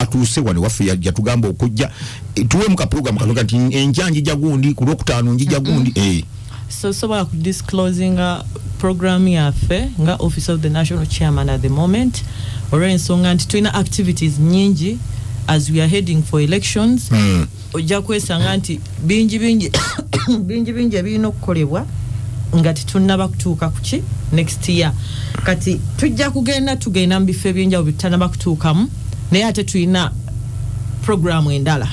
atuse wano waffe yatugamba okujja tuwe muka program kaloga nti enjanji jagundi ku Lwokutaano njija gundi so disclosing program yaffe nga Office of the National Chairman at the moment olw'ensonga nti tulina activities nyingi as we are heading for elections ojja kwesanga nti bingi ebirina okukolebwa nga titunaba kutuuka kuki next year kati tujja tugenda mu bifo ebyenjawulo bitanaba kutuukamu naye ate tulina program endala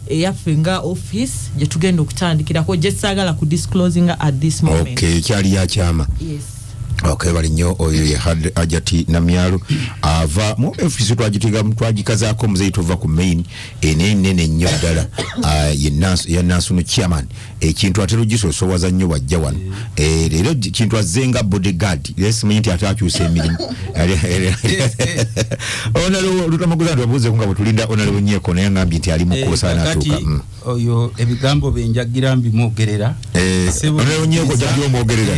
eyaffe nga office gye tugenda okutandikirako gye saagala ku disclosing at this moment. Okay, kyali ya kyama. Yes. Okay, bali nnyo oyo ye Hajati Namyalo ava mu office twagikazaako muzeyi tova ku main enene nnyo ddala ye National Chairman ekintu atero gisosowaza nnyo wajja wano leero kintu azenga bodyguard leesimanyi nti atakyusa emirimu onalo lutamaguza ntibabuuze kunga bwetulinda onalo Nyeko naye ngambye nti ali mukulu sana atuuka oyo ebigambo benjagira mbimwogerera onalo Nyeko jagiro mwogerera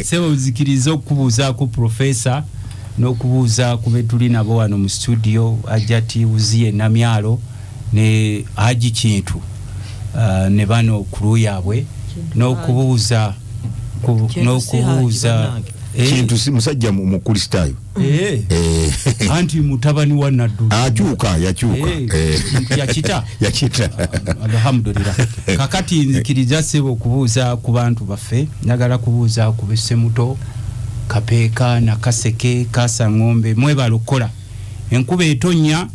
sebo zikiriza okubuuza ku professor n'okubuuza ku betuli nabo wano mu studio Hajati Uziye Namyalo ne Haji Kintu ne bano kuru yaabwe n'okubuuza Kintu si musajja mu Kristaayo anti mutabani wa Naddu yakyuka yakita alhamdulillah kakati nzikiriza sebo okubuuza ku bantu baffe njagala kubuuza ku Besemuto Kapeeka na Kaseke Kasangombe mwebalokola enkuba etonya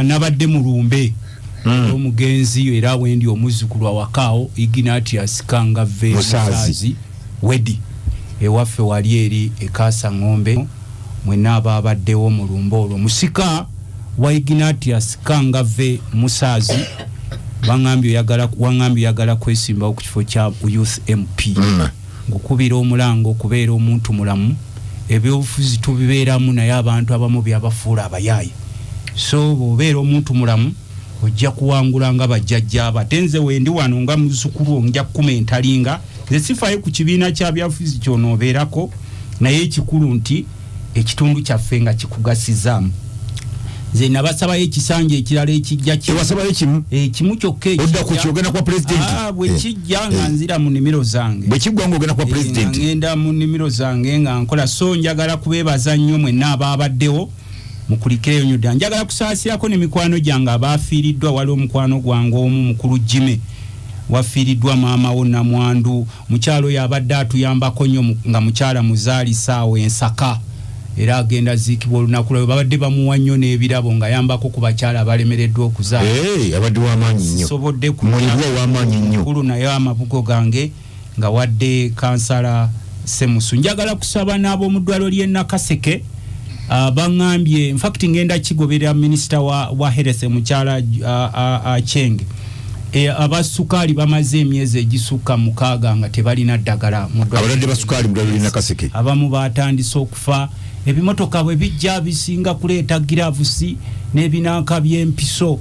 nabadde mu Lumbe omugenzi era wendi omuzukulu wakao Ignatius Kangave Musazi wedi ewaffe wali eri Kasangombe mwenaba abaddewo mu Lumbe olwo musika wa Ignatius Kangave Musazi wangambye yagala kwesimba ku kifo kya Youth MP ngukubira omulango okubeera omuntu mulamu ebyobufuzi tubibeeramu naye abantu abamu byabafuula abayaayi so bw'obeera omuntu mulamu ojja kuwangula nga bajjajja abatenze wendi wano nga muzukulu onja kukumentalinga nze sifayo ku kibiina kya byabufuzi kyonoobeerako naye ekikulu nti ekitundu kyaffe nga kikugasizaamu nze nabasabayo ekisanja ekirala ekijja kiwasabayo kimu kyokka odda ku kyogenda kwa president bwe kijja nga nzira mu nnimiro zange bwe kiggwa ng'ogenda kwa president ngenda mu nnimiro zange nga nkola so njagala kubeebaza nnyo mwenna abaabaddewo mukulikireyo nnyo ddala njagala kusaasirako n'emikwano gyange abaafiiriddwa wali omukwano gwange omu mukulu Jime wafiiriddwa maama wo Namwandu mukyalo oyo abadde atuyambako nnyo nga mukyala muzaali saawa Ensaka era agenda ziikibwa olunaku lwe babadde bamuwa nnyo n'ebirabo nga yambako ku bakyala abalemereddwa okuzaala abadde w'amaanyi nnyo sobodde w'amaanyi nnyo mukulu naye amabugo gange nga wadde kansala Semusu njagala kusaba n'ab'omu ddwaliro ly'e Nakaseke bangambye in fact ngenda kigoberera minisita wa health mukyala Chenge abasukaali bamaze emyezi egisukka 6 nga tebalina ddagala mu abalwadde basukaali mu ddwaliro ly'e Nakaseke abamu baatandise okufa ebimotoka bwe bijja bisinga kuleeta giravusi n'ebinanka by'empiso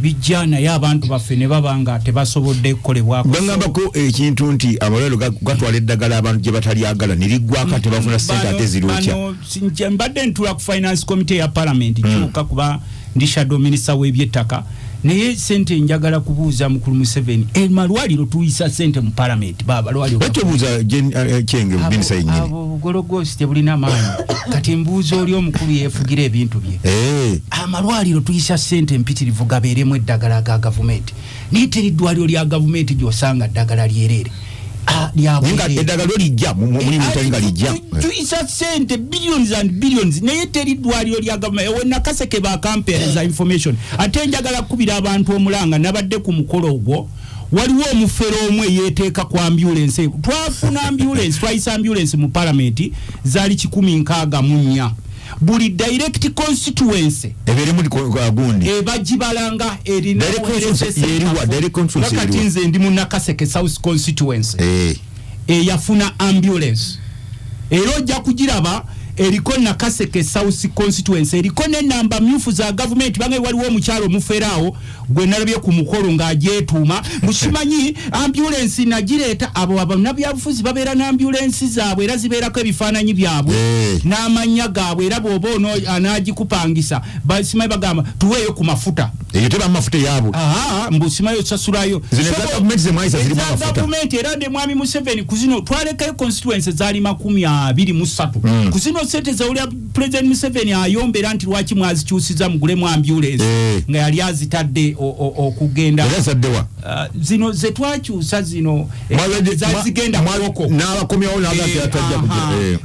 bijja naye abantu baffe ne babanga tebasobodde kukolebwako bangambako ekintu nti amalwaliro gatwala eddagala abantu gye batalyagala ne liggwako tebafuna ssente ate zirukya mbadde ntula ku finance committee ya parliament kyuka kuba ndi shadow minister w'ebyettaka naye sente njagala kubuuza mukulu Museveni malwaliro tuyisa sente mu parliament balwaliro batobuuza Chenge minister yennyini abo gologosi tebulina maanyi kati mbuuza oli omukulu yeefugira ebintu bye amalwaliro tuyisa sente mpitirivu gabeeremu eddagala ga gavumenti naye teri ddwaliro lya gavumenti gy'osanga ddagala lyerere eddagala lijja mulimu talinga lijja tuyisa sente billions and billions naye teri ddwaliro lya gavumenti Nakaseke bakampeereza information ate njagala kubira abantu omulanga nabadde ku mukolo ogwo waliwo omufero omwe yeeteeka ku ambulance twafuna ambulance twayisa ambulance mu parliament zaali 164 buli direct constituency ebere muri gundi bajibalanga erina direct constituency kati nze ndi mu Nakaseke South constituency yafuna ambulance era ojja kugiraba eriko Nakaseke South constituency eriko ne namba myufu za government bange waliwo omukyalo muferawo gwe nalabye ku mukolo ng'ajeetuma mushimanyi ambulance nagireta abo abannabyabufuzi babeera na ambulance zaabwe era zibeerako ebifaananyi byabwe n'amanya gaabwe era bw'oba ono anaagikupangisa basimayi bagamba tuweeyo ku mafuta eyo teba mafuta yaabwe mbusimayo sasulayo gavumenti era ne mwami Museveni kuzino twalekayo constituency zaali 23 kuzino sente zawulya President Museveni ayombera nti lwaki mwazikyusiza mugulemu ambulance nga yali azitadde okugenda zino ze twakyusa zino zazigenda mwoko n'abakomyawo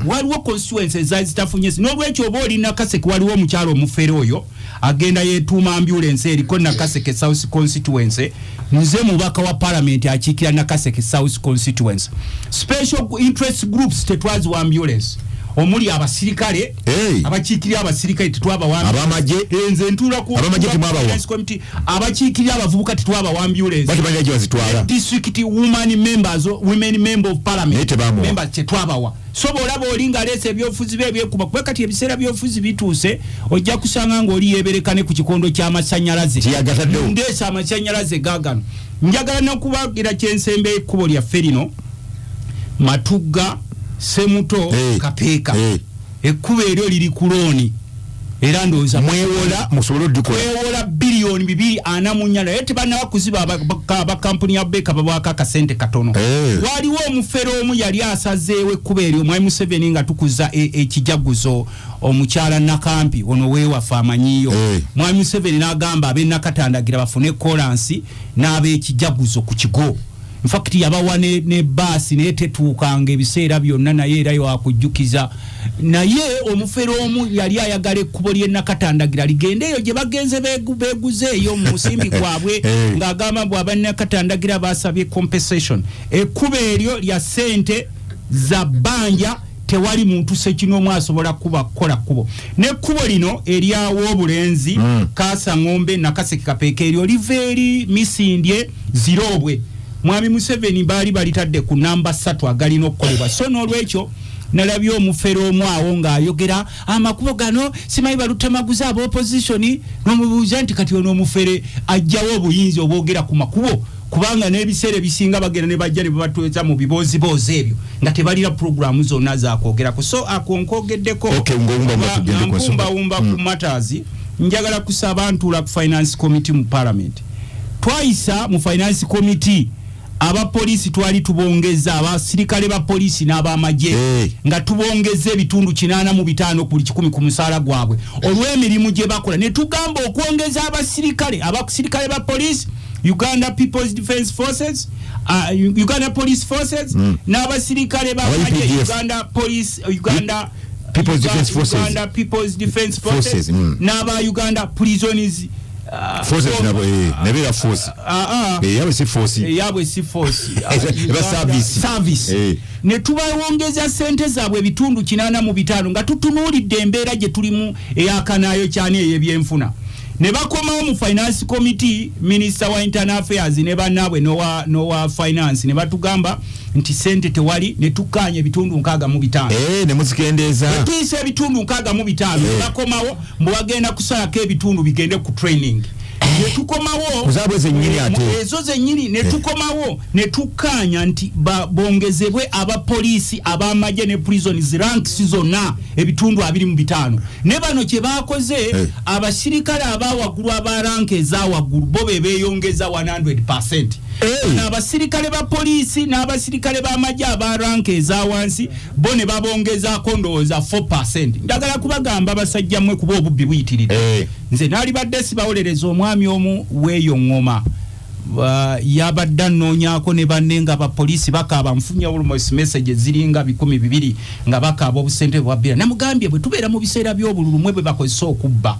waliwo constituency zazitafunye n'olwekyo oba oli Nakaseke waliwo omukyalo omufere oyo agenda yeetuma ambulance eriko Nakaseke South constituency nze mubaka wa parliament akiikira Nakaseke South constituency special interest groups tetwaziwa ambulance omuli abasirikale abakiikirira abasirikale tetwaba wa abamaje enze ntula ku committee abakiikirira abavubuka tetwaba wa ambulance bati banyaji bazitwala district women member of parliament members tetwaba wa so bolaba olinga lese ebyofuzi byekuba kuba kati ebiseera byofuzi bituuse ojja kusanga ng'oli yeberekane ku kikondo ky'amasanyalaze ndesa amasanyalaze gaagano njagala n'okubagira kyensembe ekkubo lyaffe lino Matugga Semuto Kapeeka ekkubo eryo liri ku looni era ndowooza mwewola musobole oddikola mwewola bilioni 244 naye tebanaba kuziba abakampuni ya Beka babwako akasente katono waliwo omufere omu yali asazeewo ekkubo eryo mwami Museveni nga tukuza ekijaguzo omukyala Nakampi ono weewaffe amanyiyo mwami Museveni n'agamba ab'e Nakatandagira bafune kolansi n'ab'ekijaguzo ku kigo in fact yabawa ne basi ne tetuukanga ebiseera byonna naye era yakujjukiza naye omufere omu yali ayagala ekkubo lye Nakatandagira ligende eyo gye bagenze beeguzeeyo mu musimbi gwabwe ng'agamba bw'aba Nakatandagira basabye compensation ekkubo eryo lya sente za bbanja tewali muntu sekino asobola kukola kkubo nekkubo lino eryawo obulenzi Kaasa Ngombe Nakaseke Kapeeka eryo liveeri Misindye Zirobwe mwami Museveni baali balitadde ku namba 3 agalina okukolebwa so n'olwekyo nalabye omufere omu awo ng'ayogera amakubo gano simanyi balutamaguza aba opposition n'omubuuza nti kati ono omufere ajjawo obuyinza obwogera ku makubo kubanga n'ebiseera bisinga bagenda ne bajja ne babatweza mu biboozi ebyo nga tebalina programu zonna zakwogerako so akonkogeddeko ngumbawumba ku matters njagala kusaba ntula ku finance committee mu parliament twayisa mu finance committee abapolisi twali tubongeza abasirikale ba polisi n'abamaje nga tubongeze ebitundu 85 ku 100 ku musaala gwabwe olw'emirimu gye bakola ne tugamba okwongeza abasirikale ba polisi Uganda People's Defence Forces Uganda Police Forces n'abasirikale ba Uganda Police Uganda People's Defence Forces Uganda People's Defence Forces n'aba Uganda Prisoners forces nebera force yabwe si force service ne tubawongeza sente zaabwe bitundu 85 nga tutunuulidde embeera gye tulimu eyakanayo cyane ey'ebyenfuna ne bakomawo mu finance committee minister wa internal affairs ne banabwe nowa finance ne batugamba nti sente tewali ne tukanye bitundu 65 ne muzikendeeza tuyise bitundu 65 bakomawo mbwagenda kusalako ebitundu bigende ku training ne tukomawo kuzabwe zenyini ate ezo zenyini ne tukomawo ne tukanya nti bongezebwe abapolisi abamaje ne prisons ranks zonna ebitundu 25 ne bano kye bakoze abasirikale abawagulu abaranke ezawagulu bo bebeyongeza 100%. N'abasirikale ba polisi n'abasirikale ba maji abaranke ezawansi bo ne babongezaako ndowooza 4%. Ndagala kubagamba abasajja mmwe kuba obubbi buyitiridde. Nze naali badde sibawolereza omwami omu weeyo ngoma yabadde annoonyaako ne banne nga bapoliisi bakaaba nfunya almost messages ziringa 200 nga bakaaba obusente bwabbira namugambye bwe tubeera mu biseera by'obululu mwe bwe bakozesa okubba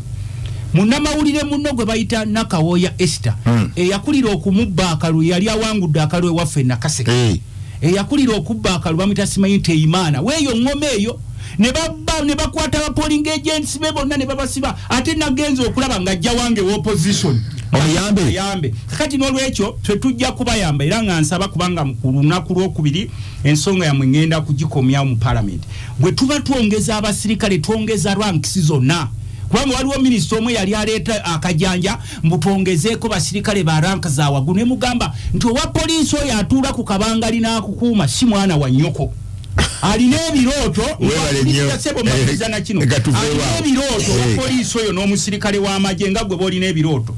munnamawulire munno gwe bayita Nakawooya Esther eyakulira okumubba akalu yali awangudde akalu ewaffe Nakaseke eyakulira okubba akalu bamuyita simanyi Teimana weeyo ngoma eyo ne bakwata aba polling agents be bonna ne babasiba ate nagenza okulaba nga ajja wange opposition oyambe kakati n'olwekyo twe tujja kubayamba era nga nsaba kubanga ku lunaku lwokubiri ensonga yamwe ngenda kugikomya mu parliament bwe tuba twongeza abasirikale twongeza ranks zonna kubanga waliwo minisita omwe yali aleeta akajanja mbutwongezeeko basirikale ba rank za waggulu ne mugamba nti owa poliisi oyo atuula ku kabangali n'akukuuma si mwana wa nnyoko alina ebirooto alina ebirooto owa poliisi oyo n'omusirikale w'amagye nga gwe boolina ebirooto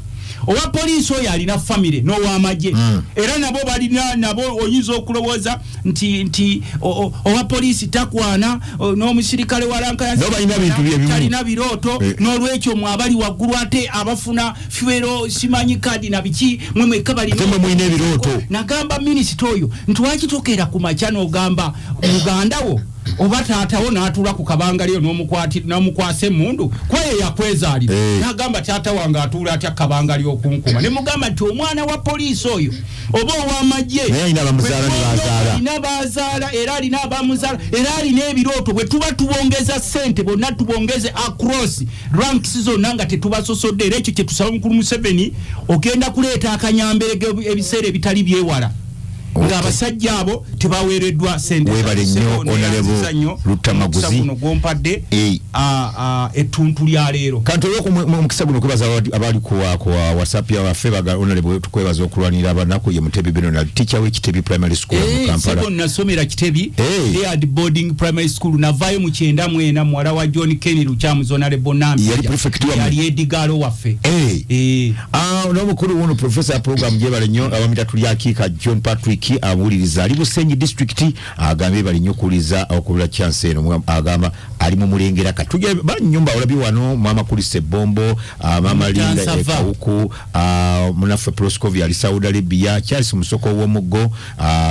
owa poliisi oyo alina famire n'ow'amagye era nabo balina nabo oyinza okulowooza nti owa poliisi takwana n'omusirikale wa ranka talina birooto n'olwekyo mwe abali waggulu ate abafuna fuero simanyi kadi na biki mwe mwekka balina ebirooto nagamba minisita oyo nti wakitokera ku makya n'ogamba muganda wo oba taatawo n'atuula ku kabangali eyo n'omukwasa emmundu kwaye yakwezaalira n'agamba taata wange atuula atya kabangali okunkuma ne mugamba nti omwana wa poliisi oyo oba ow'amagye alina bazaala era alina abamuzaala era alina ebirooto bwe tuba tubongeza ssente bonna tubongeze across ranks zonna nga tetubasosodde era ekyo kye tusaba mukulu Museveni ogenda kuleeta akanyambere ebiseera ebitali byewala nga abasajja abo tebaweereddwa sente webale nnyo onalebo Lutamaguzi gompadde ettuntu lya leero kanti olw'omukisa guno kwebaza abali ku WhatsApp ya waffe onalebo tukwebaza okulwanira abanaku ye Mutebi Benonal teacher w'Ekitebi Primary School mu Kampala sebo nasomera Kitebi Laird Boarding Primary School navayo mu 94 muwala wa John Kenny Luchamuzi onalebo Nambi yali prefect wa yali Edigalo waffe n'omukulu wono professor program gyebale nnyo abamita tuli akiika John Patrick awuliriza ali Busenyi district agambye bali nnyo kuliza okubula chance eno agamba ali mu mulengera katuje banyumba olabi wano mama kulise bombo mama Linda ekauku munafe Proscovia ali Saudi Arabia Charles Musoko w'omuggo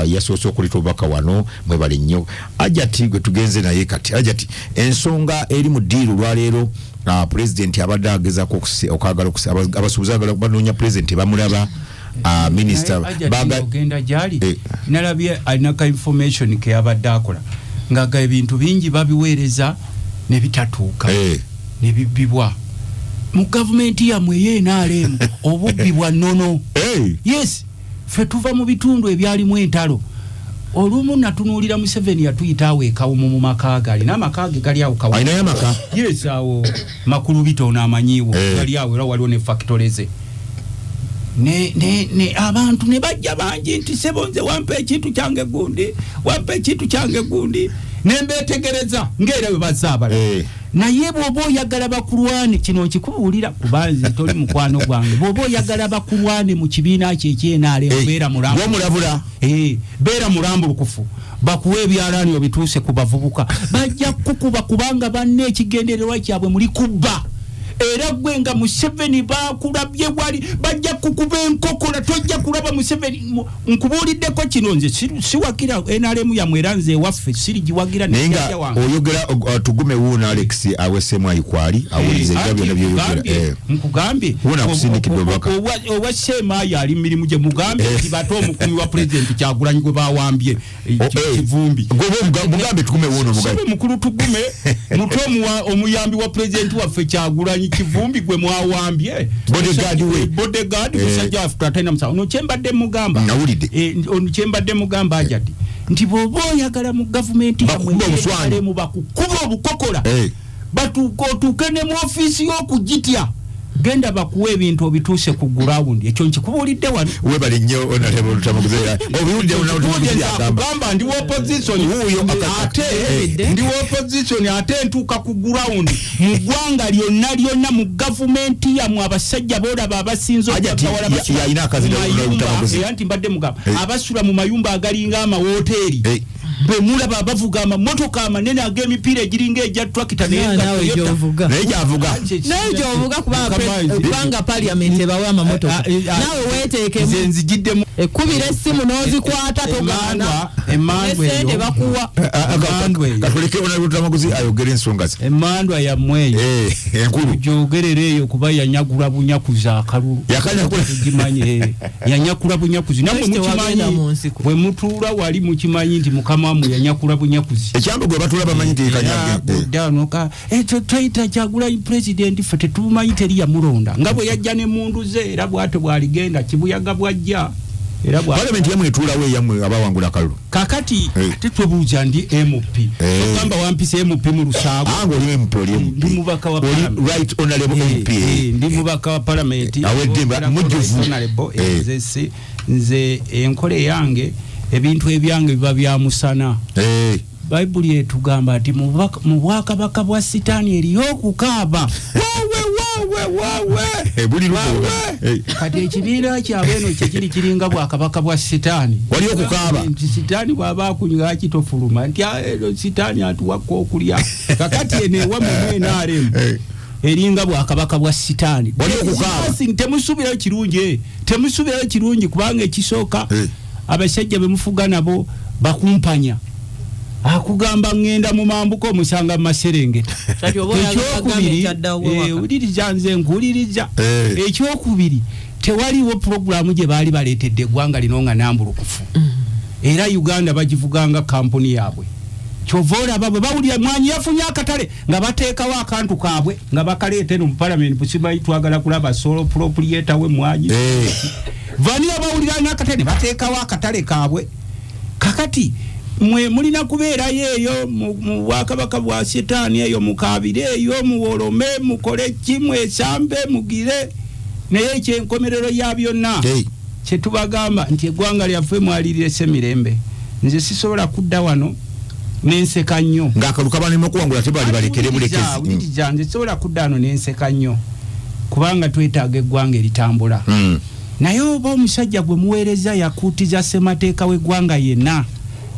yasoso kulitobaka wano mwe bali nnyo ajati gwe tugenze naye kati ajati ensonga eri mu diiru lwaleero president abadde agezako okagala abasuubuza banoonya president bamulaba minister baga ogenda jali nalabye alina ka information ke abadde akola ngaga ebintu bingi babiweereza ne bitatuuka ne bibibwa mu government yamwe yenaalemu obubbibwa nnono yes fe tuva mu bitundu ebyalimu entalo olumu natunuulira Museveni yatuyita aweekawo mu makaaga alina amakaaga gali awo kawo alina amaka yes awo makulu bitono amanyiwo gali awo era waliwo ne factories ne abantu ne bajja bangi nti sebonze wampe ekintu kyange gundi nembetegereza ng'era bwe bazaabala naye bw'oba oyagala bakulwane kino nkikubuulira kubanze toli mukwano gwange bw'oba oyagala bakulwane mu kibiina kye ekyenaale beera mulambulabula beera mulambulukufu bakuwa ebyalaani obituuse ku bavubuka bajja kukuba kubanga banne ekigendererwa kyabwe muli kubba era gwe nga Museveni bakulabye wali bajja kukuba enkokola tojja kulaba Museveni nkubuuliddeko kino nze siwagira NRM yamweranze ewaffe siri giwagira nenga oyogera tugume wuuna Alex awesemu ayikwali awulize ebyo by'oyogera nkugambye owa Sema yali mirimu gye mugambe nti bato omukumi wa president Kyagulanyi gwe bawambye kivumbi mugambe tugume wuuna mugambe mukulu tugume muto omuyambi wa president waffe Kyagulanyi kivumbi gwe mwawambye bodyguard musajja afuta tena msa ono chembadde mugamba nawulidde ono chembadde mugamba ajati nti bobo oyagala mu government yamwe mu bakukuba obukokola batukotukene mu office y'okugitya genda bakuwa ebintu obituuse ku ground ekyo nkikubuulidde wano webale nnyo onalebo Lutamaguzi obiwulidde gamba ndi opposition ndi opposition ate ntuuka ku ground mu ggwanga lyonna mu gavumenti yamwe abasajja boolaba abasinze yalina akazi nti mbadde mugamba abasula mu mayumba agalinga amawoteeri bwe mulaba abavuga amamotoka amanene ag'emipiira egiringa ejja tractor naye gyovuga kubanga parliament ebawe amamotoka nawe weeteekemu nzigiddemu ekkubira essimu n'ozikwata togaana esente bakuwa katuleke Lutamaguzi ayogera ensonga ze emmandwa yammwe eyo enkulu gyogerera eyo kuba yanyagula bunyakuzi akalulu yanyakula bunyakuzi namwe mukimanyi bwe mutuula wali mukimanyi nti mukama mamu yanyakula bunyakuzi ekyambo gwe batula bamanyi tekanyage danoka eto twaita kyagula president ffe tetumanyi teri yamulonda nga bwe yajja ne mundu ze era bwate bwaligenda kibuyaga bwajja era parliament yamwe etulawo yamwe abawangula kalulu kakati tetwebuuza ndi MP ogamba wampise MP mu Lusaago ango oli MP ndi mubaka wa parliament right honorable MP ndi mubaka wa parliament awedde mujjuvu nze enkole yange ebintu ebyange biba bya musana Bible etugamba ati mu bwakabaka bwa Sitaani eriyo okukaaba buli lupo kati ekibiina kyabwe eno kiringa bwakabaka bwa Sitaani wali okukaaba nti Sitaani bw'aba akunywa kitofuluma nti Sitaani atuwakka okulya kakati ene wamwe NRM eringa bwakabaka bwa Sitaani wali okukaaba temusubirayo kirungi kubanga ekisooka abasajja bemufuga nabo bakumpanya akugamba ngenda mu mambuko musanga Maserengeta uliriza nze nkuliriza ekyokubiri tewaliwo programu gye baali baleetedde eggwanga lino nga nambulukufu era Uganda bagivuganga kampuni yaabwe kyovoola bwe bawulira mwanyi yafunye akatale nga bateekawo akantu kaabwe nga bakaleete no mu parliament busimayi twagala kulaba solo proprietor we mwanyi vanira bawulira n'akatale bateekawo akatale kaabwe kakati mwe mulina kubeera yeeyo mu bwakabaka bwa Sitaani eyo mukabire eyo muwolome mukole kimwe sambe mugire naye ekyenkomerero ya byonna kyetubagamba nti eggwanga lyaffe mwalirire Semirembe nze sisobola kudda wano nenseka nnyo ng'akaluka ne mukuwangula tebali balekere mulekezi nze sisobola kudda wano nenseka nnyo kubanga twetaaga eggwanga eritambula naye oba omusajja gwe muweereza yakuutiza ssemateeka w'eggwanga yenna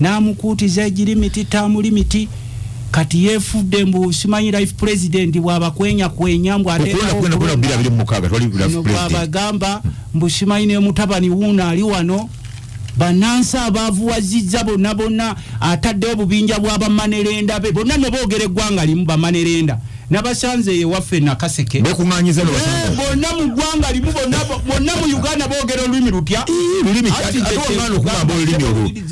n'amukuutiza egirimiti tamulimiti kati yeefudde mbu simanyi life president bw'abakwenya mbw bw'abagamba mbu simanyi ne mutabani wuuno ali wano bannansi abaavuwazizza bonna ataddewo obubinja bw'abamanerenda be bonna ne boogera eggwanga limu bamanerenda nabasanze ewaffe Nakaseke bekuŋŋaanyiza bonna mu ggwanga limu bonna mu Uganda boogera olulimi lutya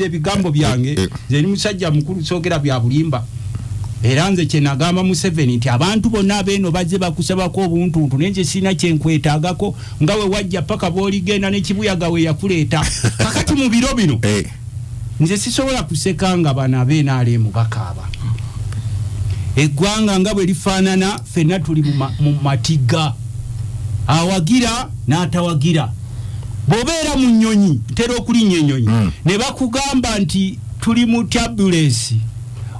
ebigambo byange nze ni musajja mukulu soogera bya bulimba era nze kye nagamba Museveni nti abantu bonna abeeno bazze bakusabako obuntuntu naye nze sirina kyenkwetaagako nga we wajja paka bw'oligenda n'ekibuyaga we yakuleeta kakati mu biro bino nze sisobola kuseka nga bano ab'NRM bakaaba eggwanga nga bwe lifaanana ffenna tuli mu matiga awagira n'atawagira bw'obeera mu nnyonyi ntera okulinnya ennyonyi ne bakugamba nti tuli mu turbulence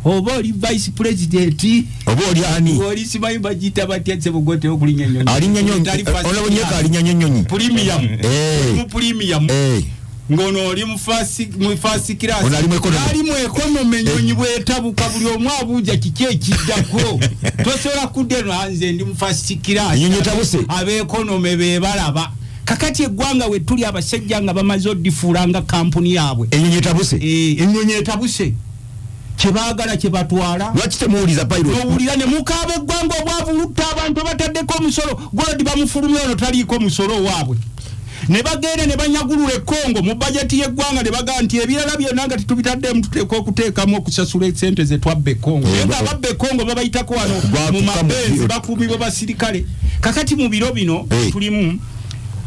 oba oli vice president oba oli ani oli simanyi bagiyita batya Ssebugote okulinnya ennyonyi alinya nnyonyi premium ngono oli mu first class ali mu economy ennyonyi bwetabuka buli omu abuuja kiki ekiddako tosobola kudda eno nze ndi mu first class ab'economy be balaba kakati eggwanga we tuli abasajja nga bamaze oddifuula nga kampuni yaabwe ennyonyi etabuse kyebaagala kyebatwala lwaki temuwuliza pilot owulira ne mukaaba eggwanga obwavulutta abantu bataddeko omusolo golodi bamufulumya ono taliiko musolo waabwe ne bagenda ne banyagulula ekkongo mu bajeti y'eggwanga ne bagamba nti ebirala byonna nga tetubitaddemu tuteeka okuteekamu okusasula esente ze twabba ekkongo naye nga ababba ekkongo babayitako wano mu mabenzi bakuumibwa basirikale kakati mu biro bino tulimu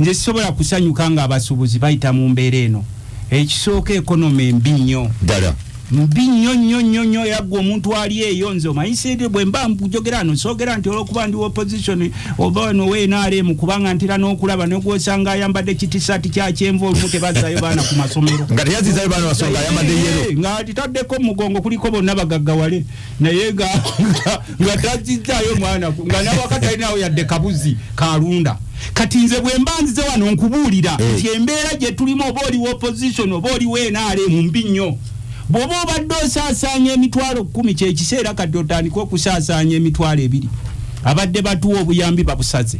nze sisobola kusanyuka nga abasuubuzi bayita mu mbeera eno ekisooka ekonome mbi nnyo ddala mbi nnyo yaggwa omuntu ali eyo nze omanyisire bwe mba njogera no soogera nti olwokuba ndi opposition oba wano WNRM kubanga ntera n'okulaba n'ogwosanga ayambadde kitisaati kya kyenvu olumu tebazzayo baana ku masomero nga teyazizayo baana basonga ayambadde yero nga titaddeko mugongo kuliko bonna bagaggawale naye nga tazizzaayo mwana nga nawakati alinawo yadde kabuzi kalunda kati nze bwe mba nzize wano nkubuulira nti embeera gye tulimu oba oli opposition oba oli WNRM mbi nnyo bw'oba obadde osaasaanya emitwalo 10 kyekiseera kadde otandika okusaasaanya emitwalo 2 abadde batuwa obuyambi babusaze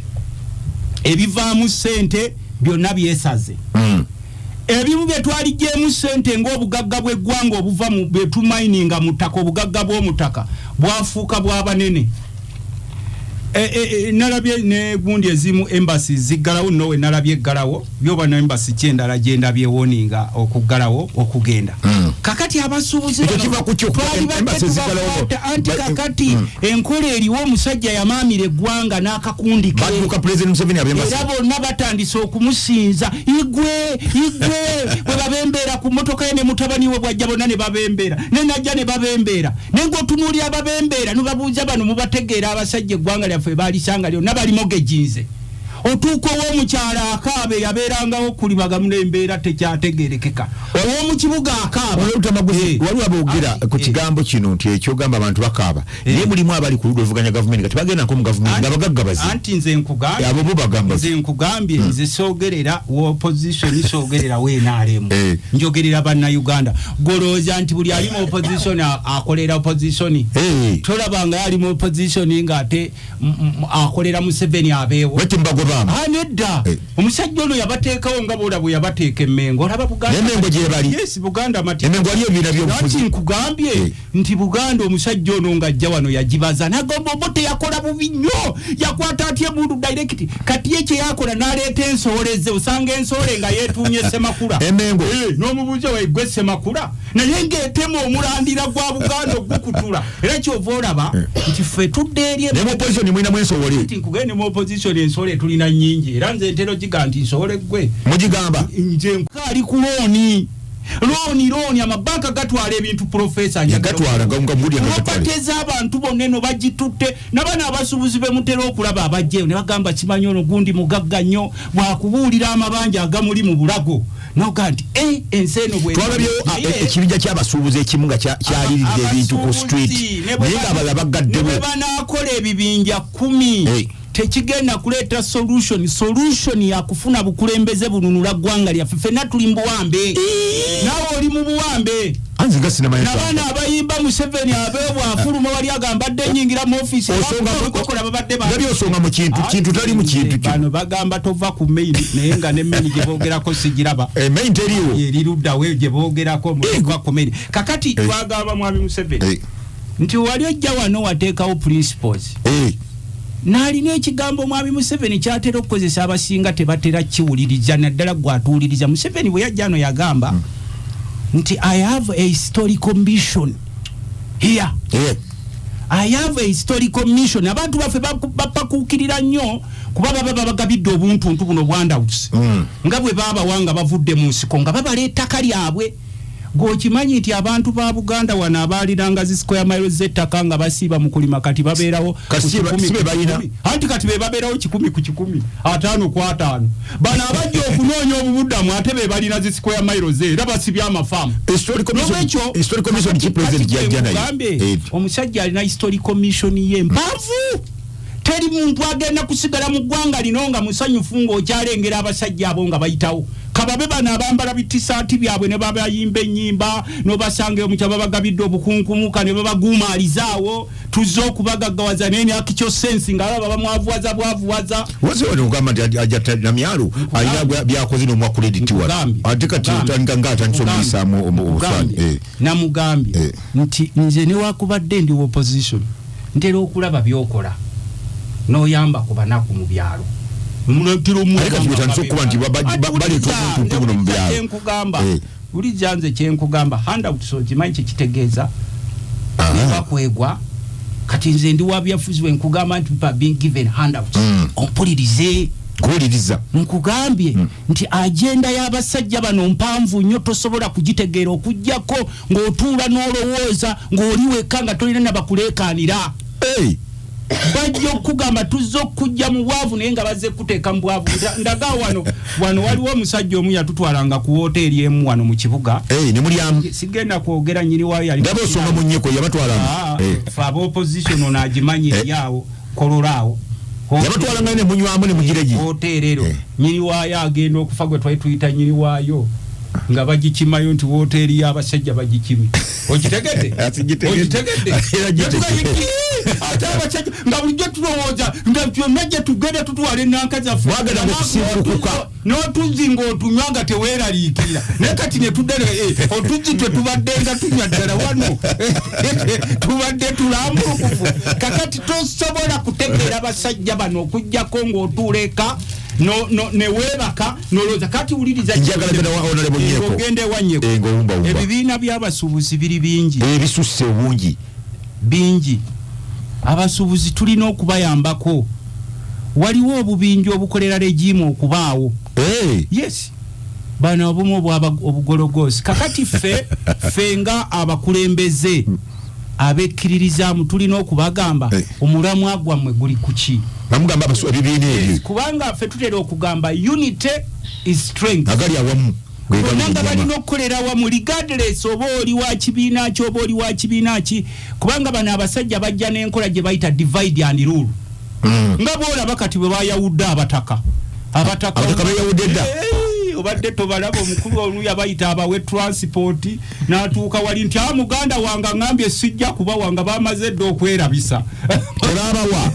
ebivaamu ssente byonna byesaze ebimu bye twalijjeemu ssente ng'obugagga bw'eggwanga obuva mu bye tumayininga mu ttaka obugagga bw'omutaka bwafuuka bw'abanene nalabye ne gundi ezimu embassy ziggalawo nowe nalabye eggalawo byoba na embassy kyendala agenda byewoninga okuggalawo okugenda kakati abasuubuzi anti kakati enkola eriwo omusajja yamaamira eggwanga n'akakundi ke era bonna batandise okumusinza igwe bwe babembeera ku mmotoka ye ne mutabani we bwajja bonna ne babembeera ne najja ne babembeera ne ng'otunuulira ababembeera nubabuuza bano mubategeera abasajja eggwanga lyaffe baalisanga lyonna balimogeginze otuuka ow'omukyala akaaba yabeerangawo kulibaga mulembeera tekyategeerekeka ow'omukibuga akaaba waliwo aboogera ku kigambo kino nti ekyogamba abantu bakaaba naye mulimu abali ku ludda oluvuganya gavumenti nga tebagendako mu gavumenti nga bagaggabazi anti nze nkugambye nze soogerera opposition soogerera weenaalemu njogerera bannayuganda golooza nti buli ali mu opposition akolera opposition tolabanga yali mu opposition ng'ate akolera Museveni abeewo nedda omusajja ono yabateekawo nga bola bwe yabateeka Emmengo olaba Buganda nkugambye nti Buganda omusajja ono ng'ajja wano yagibaza nagamba obo teyakola bubi nnyo yakwata atya mundu direct kati ye kye yakola n'aleeta ensooleze osanga ensoole nga yeetuumye Ssemakula n'omubuuza waigwe Ssemakula naye ng'etema omulandira gwa Buganda ogukutula era kyova olaba nti ffe tudde eri nkugende mu opposition ensoole tulina nyingi era nze ntero giga nti nsoole gwe mugigamba nje nkali ku looni amabanka gatwala ebintu professor gatwala bateza abantu bonna eno bagitutte nabana abasuubuzi bemutera okulaba abajjeyo ne bagamba kimanyi ono gundi mugagga nnyo bwakubuulira amabanja agamuli mu bulago noga nti ensi eno twalabyewo ekibinja ky'abasuubuzi ekimu nga kyaliridde ebintu ku street naye ng'abalala bagaddewo banaakola ebibinja 10 tekigenda kuleeta solution ya kufuna bukulembeze bununula ggwanga lyaffe ffenna tuli mu buwambe nawe oli mu buwambe nabana abayimba Museveni abeebwafuluma wali agamba adde nyingira mu office okola babadde osonga mu kintu tali mu kintu bano bagamba tova ku mail naye nga ne mail gye boogerako sigiraba mail teriwo eriruddawe gye boogerako ku mail kakati twagamba mwami Museveni nti wali ojja wano wateekawo principles nalina ekigambo mwami Museveni kyatera okukozesa abasinga tebatera kiwuliriza naddala gwatuwuliriza Museveni bwe yajja ano yagamba nti I have a historical mission here I have a historical mission abantu baffe bapakuukirira nnyo kuba baba bagabidde obuntuntu buno bwandawusi nga bwe babawanga bavudde mu nsiko nga babala ettaka lyabwe gwokimanyi nti abantu ba Buganda wana abaaliranga zi square miles z'ettaka nga basiiba mu kulima kati babeerawo anti kati be babeerawo 10 ku 10 5 ku 5 bano abajja okunoonya obubuddamu ate be balina zi square miles era basibya amafaamu omusajja alina historical commission ye mpanvu teri muntu agenda kusigala mu ggwanga lino nga musanyufu ng'okyalengera abasajja abo nga bayitawo kababe bano abambala bitisaati byabwe ne babayimba ennyimba n'obasanga omukyala babagabidde obukunkumuka ne babaguumaalizaawo tuzze okubagaggawaza naye nakikyo sensi nga baba bamwavuwaza bwavuwaza ogamba nti ajja namyalu alina byakoze n'omwa kureditiwa ate kati nga atandisa omuyisaamu obufaani namugambye nti nze newakubadde ndi opposition ntera okulaba byokola n'oyamba ku banaku mu byalo uli janze kyenkugamba handouts okimanyi kyekitegeeza bakwegwa kati nze ndi wabyafuzi we nkugamba nti people are being given handouts ompulirize kuwuliriza nkugambye nti agenda y'abasajja bano mpanvu nnyo tosobola kugitegeera okujjako ng'otuula n'olowooza ng'oli wekka nga tolina nabakuleekaanira bajja okugamba tuzza okujja mu bwavu naye nga bazze kuteeka mu bwavu ndaga wano waliwo omusajja omu yatutwalanga ku woteeri emu wano mu kibuga ne mulyamu sigenda kwogera nyini waayo yali ndaba osonga mu nnyeko yabatwalanga fe aba opposition ono agimanyi eri awo kololaawo yabatwalanga ne munywamu ne mugiregi woteerero nyini waayo agenda okufa gwe twali tuyita nyini waayo nga bagikimayo nti woteeri y'abasajja bagikimi okitegedde Atabachaki nga bulijjo tulowooza nga byonna tugenda tutwale nanka zaffe. Mwagala okusimbukuka. N'otuzi ng'otunywanga teweeraliikirira. Naye kati ne tuddala otuzi tetubaddenga tunywa ddala wano. Tubadde tulambulukufu. Kakati tosobola kutegeera basajja bano okuggyako ng'otuula eka ne weebaka noloza kati wuliriza ogende wanyeko ebibiina by'abasuubuzi biri bingi ebisusse obungi bingi abasuubuzi tulina okubayambako waliwo obubinji obukolera regimu okubaawo yes bano obumu obugologozi kakati ffe nga abakulembeze abekkiririzaamu tulina okubagamba omulamwa gwammwe guli kuki bamugamba ebibiina ebyo kubanga ffe tutera okugamba unity is strength agali awamu bonna balina okukolera wamu regardless oba oli wa kibiina ki oba oli wa kibiina ki kubanga bano abasajja bajja n'enkola gye bayita divide and rule nga boolaba kati bwe bayawudde abataka bayawudde dda obadde tobalaba omukulu onu yabayita abawe transport n'atuuka wali nti muganda wange ngambye sijja kuba wanga bamaze dde okwerabisa terabawa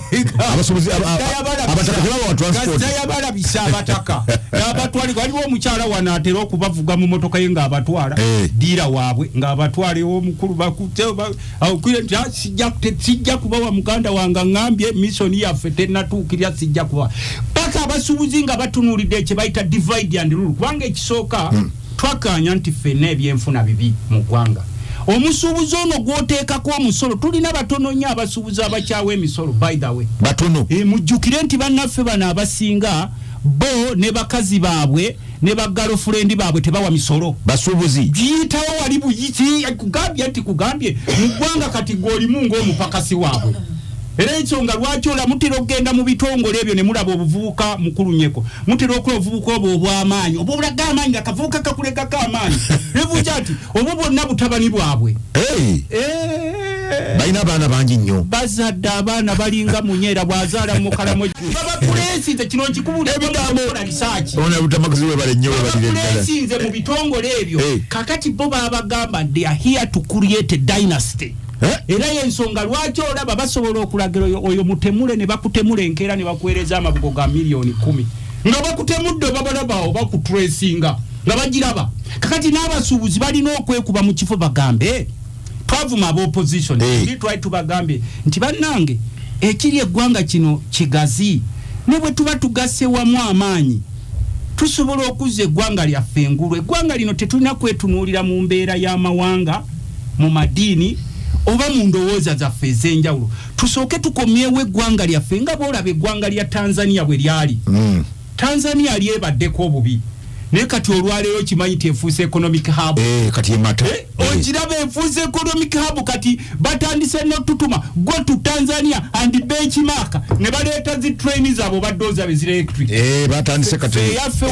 abasuubuzi abataka terabawa transport yabalabisa abataka n'abatwali waliwo omukyala wano atera okubavuga mu motoka ye ng'abatwala diira waabwe ng'abatwala ew'omukulu bakukwire nti sijja kuba wa muganda wange ngambye mission yaffe tennatuukirira sijja kuba paka abasuubuzi nga batunuulidde kye bayita divide and rule kubanga ekisooka twakanya nti ffenna ebyenfuna bibi mu ggwanga omusuubuzi ono gw'oteekako omusolo tulina batono nnyo abasuubuzi abakyawa emisolo by the way batono mujjukire nti bannaffe bano abasinga bo ne bakazi baabwe ne bagalofulendi baabwe tebawa misolo basuubuzi giyitawo wali buyiti kugambye mu ggwanga kati gw'olimu ng'omupakasi waabwe era ensonga lwaki ola mutera okugenda mu bitongole ebyo ne mulaba obuvubuka mukulunyeko mutera okukola obuvubuka obwo obw'amaanyi oba obulaga amaanyi nga kavubuka kakulegako amaanyi nebuja ati obwo bwonna butabani bwabwe balina abaana bangi nnyo bazadde abaana balinga munyeera bwazaala mukalamu babakuleesinze kino nkikubuulira risaaki babakuleesinze mu bitongole ebyo kakati bo babagamba they are here to create a dynasty era yensonga lwaki olaba basobola okulagira oyo mutemule ne bakutemula enkeera ne bakuweereza amabugo ga miliyoni 10 nga bakutemudde babalabaawo bakutracinga nga bagiraba kakati n'abasuubuzi balina okwekuba mu kifo bagambe twavuma ab'opposition twali tubagambe nti bannange ekiri eggwanga kino kigazi ne bwe tuba tugasse wamu amaanyi tusobola okuzza eggwanga lyaffe engulu eggwanga lino tetulina kwetunuulira mu mbeera y'amawanga mu madiini oba mu ndowooza zaffe ez'enjawulo tusooke tukomyewo eggwanga lyaffe nga boolaba eggwanga lya Tanzania bwe lyali Tanzania lyebaddeko obubi naye kati olwaleero kimanyi teefuuse economic hub kati emata ogiraba efuuse economic hub kati batandise n'otutuma go to Tanzania and benchmark ne baleeta zi train zaabo baddoza bezira electric batandise kati yaffe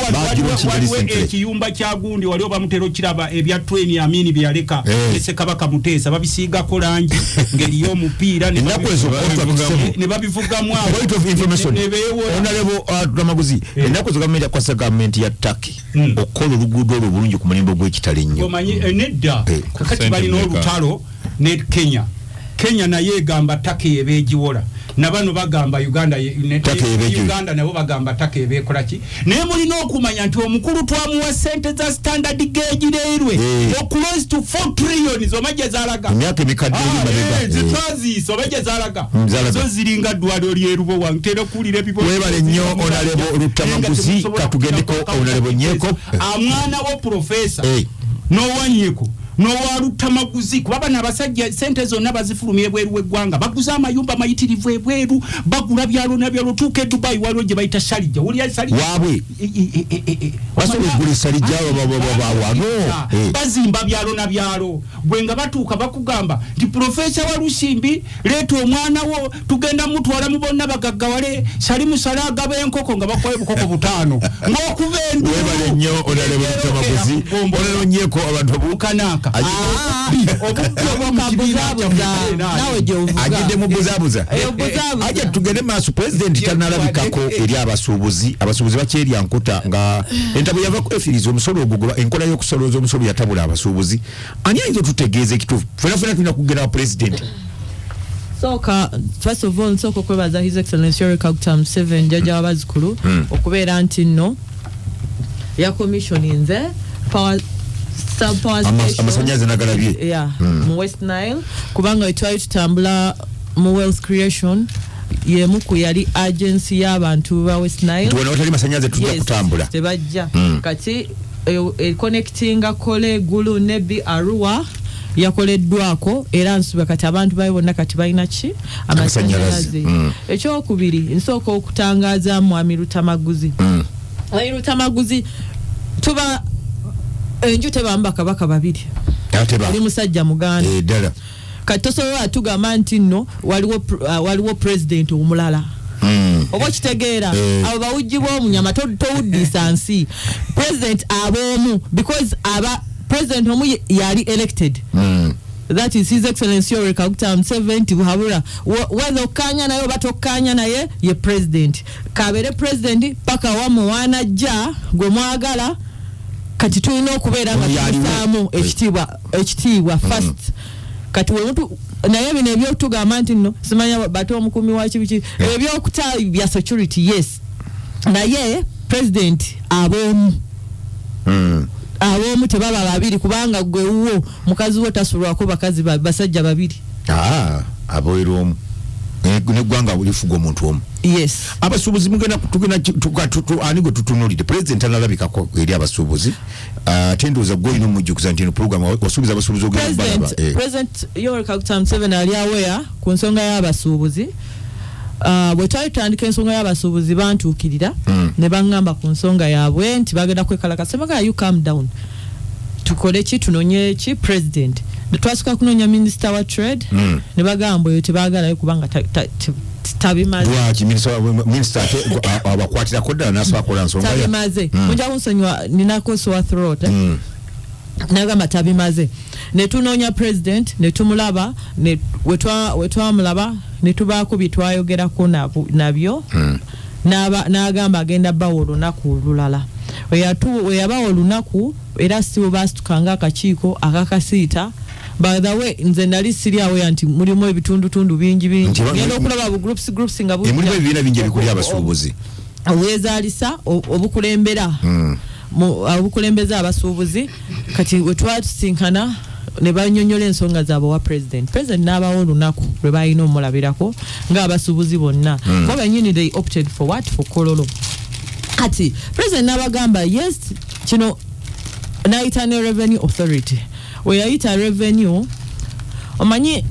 waliwo ekiyumba kya gundi waliwo bamutera okiraba ebya train amini byaleka ese kabaka muteesa babisiigako langi ngeri y'omupiira ne babivugamu onalebo atamaguzi ennaku zo gavumenti yakwasa gavumenti ya Turkey okola oluguudo olwo bulungi ku mulimbo gw'ekitale nnyo omanyi nedda kakati balina olutalo ne Kenya naye egamba Turkey ebeegiwola nabano bagamba Uganda nabo bagamba Turkey ebeekolaki naye mulina okumanya nti omukulu twamuwa sente za standard gauge leerwe close to 4 trillion omajja zaalaga emyaka emikadde zitwaziisa omajja zaalaga zo ziringa ddwaliro lyerubo wantera kuwulira ebibo webale nnyo onalebo olutamaguzi katugendeko onalebo nnyeko amwana wo profesa n'owanyeko n'owalutamaguzi kuba bano abasajja sente zonna bazifulumya ebweru w'eggwanga baguza amayumba mayitirivu ebweru bagula byalo nabyalo tuuka e Dubai waliwo gye bayita Sharija wulya Sharija waabwe basobola okugula Sharija wano bazimba byalo na byalo bwe nga batuuka bakugamba nti Profesa Walusimbi leeta omwana wo tugenda mutwala mu bonna bagaggawale sali musala agaba enkoko nga bakoye bukoko butaano ng'okuba endu webale nnyo onalebo olutamaguzi onalebo nnyeko abantu bukanaka agende mubuzabuza aje tugende maaso president tanalabikako eri abasuubuzi bakyerya nkota nga entabo yava ku efiriza omusolo ogugula enkola y'okusolooza omusolo yatabula abasuubuzi ani ayinza otutegeeza ekituufu fena tulina kugenda wa president first of all nsooka kwebaza His Excellency Yoweri Kaguta Museveni jjajja w'abazzukulu okubeera nti nno yakomissioninze amasannyalaze nagalabye mu West Nile kubanga wetwali tutambula mu wealth creation yemu ku yali agency y'abantu ba West Nile tuwona watali masannyalaze tujja kutambula tebajja kati connectinga Kole Gulu Nebbi Arua yakoleddwako era nsuba kati abantu bayo bonna kati balina ki amasannyalaze ekyokubiri nsooka okutangaaza Mwami Lutamaguzi Lutamaguzi tuba enju tebamba kabaka babiri ali musajja muganda ddala kati tosobola tugamba nti nno waliwo president omulala oba kitegeera abo bawujji b'omunyama towuddisa nsi president ab'omu because president omu yali elected that is His Excellency Yoweri Kaguta Museveni buhabura whether okanya naye oba tokkanya naye ye president kabere president paka wamu wanajja gwe mwagala kati tulina okubeera nga tumusaamu ekitiibwa first kati wemuntu naye bino ebyokutugamba nti nno simanya bato omukumi wa kibiki ebyokuta bya security yes naye president ab'omu ab'omu tebaba babiri kubanga gwe wuwo mukazi wo tasulwako bakazi basajja babiri aboyera omu neggwanga lifuga omuntu omu yes abasuubuzi mugenda ani gwe tutunuulidde president analabikako eri abasuubuzi ate ndowooza gwe olina omujjukiza nti eno program wasuubiza abasuubuzi ogenda president Yoweri Kaguta Museveni ali aware ku nsonga y'abasuubuzi bwe twali tutandika ensonga y'abasuubuzi bantuukirira ne baŋŋamba ku nsonga yaabwe nti bagenda kwekalakasa baga you calm down tukole ki tunonye ki president twasuka kunoonya minisita wa trade ne bagamba oyo tebaagalayo kubanga tabimaze lwaki minisita abakwatirako ddala nasobola akola nsonga tabimaze mujja kunsonyiwa ninako sore throat nagamba tabimaze ne tunoonya president ne tumulaba wetwamulaba ne tubaako bye twayogerako nabyo n'agamba agenda bawa olunaku olulala weyabawa olunaku era sibo baasitukanga akakiiko akakasiita by the way nze nali siri awo nti mulimu ebitundutundu bingi ngenda okulaba bu groups nga mulimu ebibiina bingi ebikuli abasuubuzi weezaalisa obukulembera obukulembeza abasuubuzi kati wetwatusinkana ne banyonyola ensonga zaabwe wa president n'abawo olunaku lwe balina omulabirako ng'abasuubuzi bonna bo bennyini they opted for what for kololo kati president n'abagamba yes kino n'ayita ne revenue authority we yayita revenue omanyi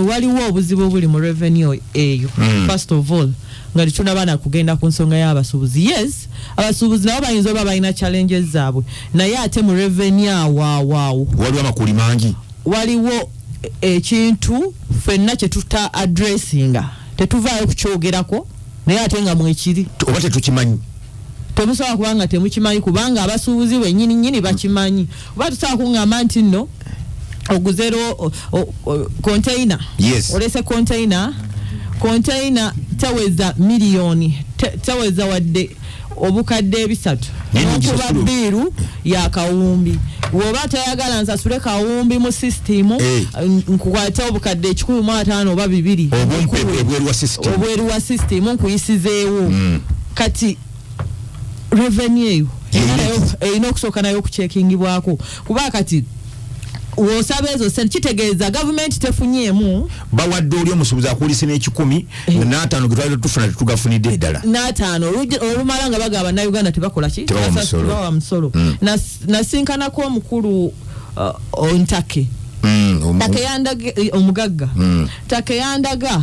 waliwo obuzibu obuli mu revenue eyo first of all nga tunabana kugenda ku nsonga y'abasuubuzi yes abasuubuzi nabo bayinza oba balina challenges zaabwe naye ate mu revenue waawo waliwo amakuli mangi waliwo ekintu ffenna kye tuta addressinga tetuvaayo kukyogerako naye ate nga mwekiri oba tetukimanyi temusobola kubanga temukimanyi kubanga abasuubuzi bennyini bakimanyi oba tusobola kuŋŋamba nti nno oguzero container olese container teweza miliyoni teweza wadde obukadde 3 okuba bbiiru ya kawumbi woba tayagala nsasule kawumbi mu system nkukwate obukadde 150 oba 2 obweru wa system nkuyisizeewo kati revenue erina okusooka nayo okuceekingibwako kuba kati wosaba ezo sente kitegeeza government tefunyeemu bawadde oli omusuubuzi akulise n'ekikumi n'ataano ge twali tufuna tetugafunidde ddala n'ataano olumala nga bagaba bannayuganda tebakola ki tebawa musolo nasinkanako omukulu Ntake Ntake yandaga omugagga Ntake yandaga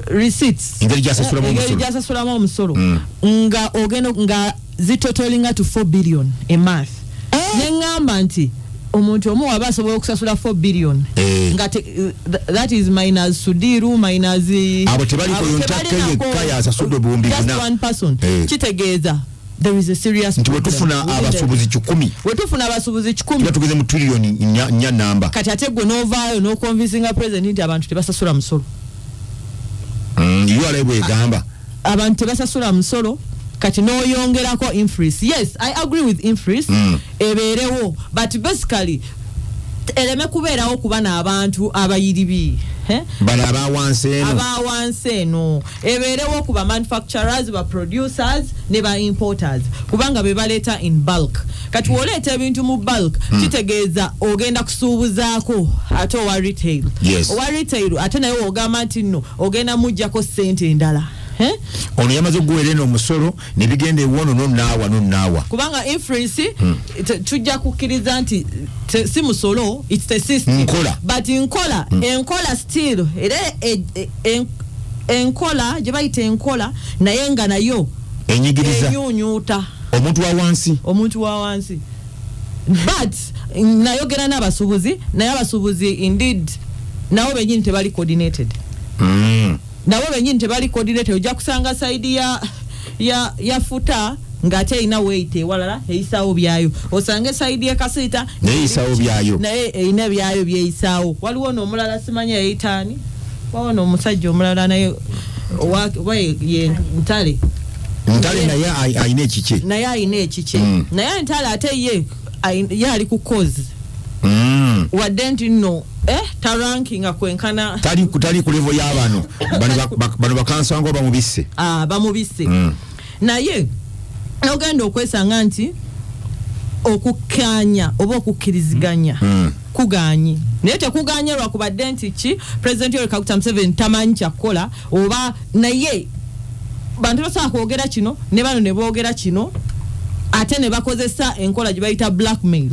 receipts engeri gy'asasulamu omusolo nga ogenda nga zitotolinga to 4 billion a month neŋŋamba nti omuntu omu waba asobola okusasula 4 billion nga that is minus Sudiru minus abo tebaliko Ntake yekka yasasudde obuwumbi buna just one person kitegeeza there is a serious nti wetufuna abasuubuzi 10 tuba tugeze mu trillion nya namba kati ate gwe n'ovaayo n'okonvinsinga president nti abantu tebasasula musolo URA bwegamba abantu tebasasula musolo kati n'oyongerako increase yes I agree with increase ebeerewo but basically eleme kubeerawo kuba n'abantu abayiribi bala abawansi eno ebeerewo ku ba manufacturers ba producers ne ba importers kubanga be baleeta in bulk kati woleeta ebintu mu bulk kitegeeza ogenda kusuubuzaako ate owa retail ate naye ogamba nti nno ogenda mujjako ssente endala ono yamaze okuguweera eno omusolo ne bigenda ewono nonaawa kubanga influence tujja kukkiriza nti si musolo it's the system but enkola still era enkola gye bayita enkola naye nga nayo enyunyuuta omuntu wa wansi but nayogera n'abasuubuzi naye abasuubuzi indeed nabo bennyini tebali coordinated nabo bennyini tebali coordinated ojja kusanga side ya futa ng'ate erina weight ewalala eyisaawo byayo osange side ya kasiita neyisaawo byayo naye erina byayo byeyisaawo waliwo n'omulala simanyi yayitaani wawo n'omusajja omulala naye ye ntale naye ayina ekike naye ntale ate ye ali ku cause wadde nti nno tarankinga kwenkana tali ku level y'abano bano bakansanga bamubisse naye ogenda okwesanga nti okukkanya oba okukkiriziganya kuganyi naye tekuganye lwakubadde nti ki President Yoweri Kaguta Museveni tamanyi kyakukola oba naye bantu basobola kwogera kino ne bano ne boogera kino ate ne bakozesa enkola gye bayita blackmail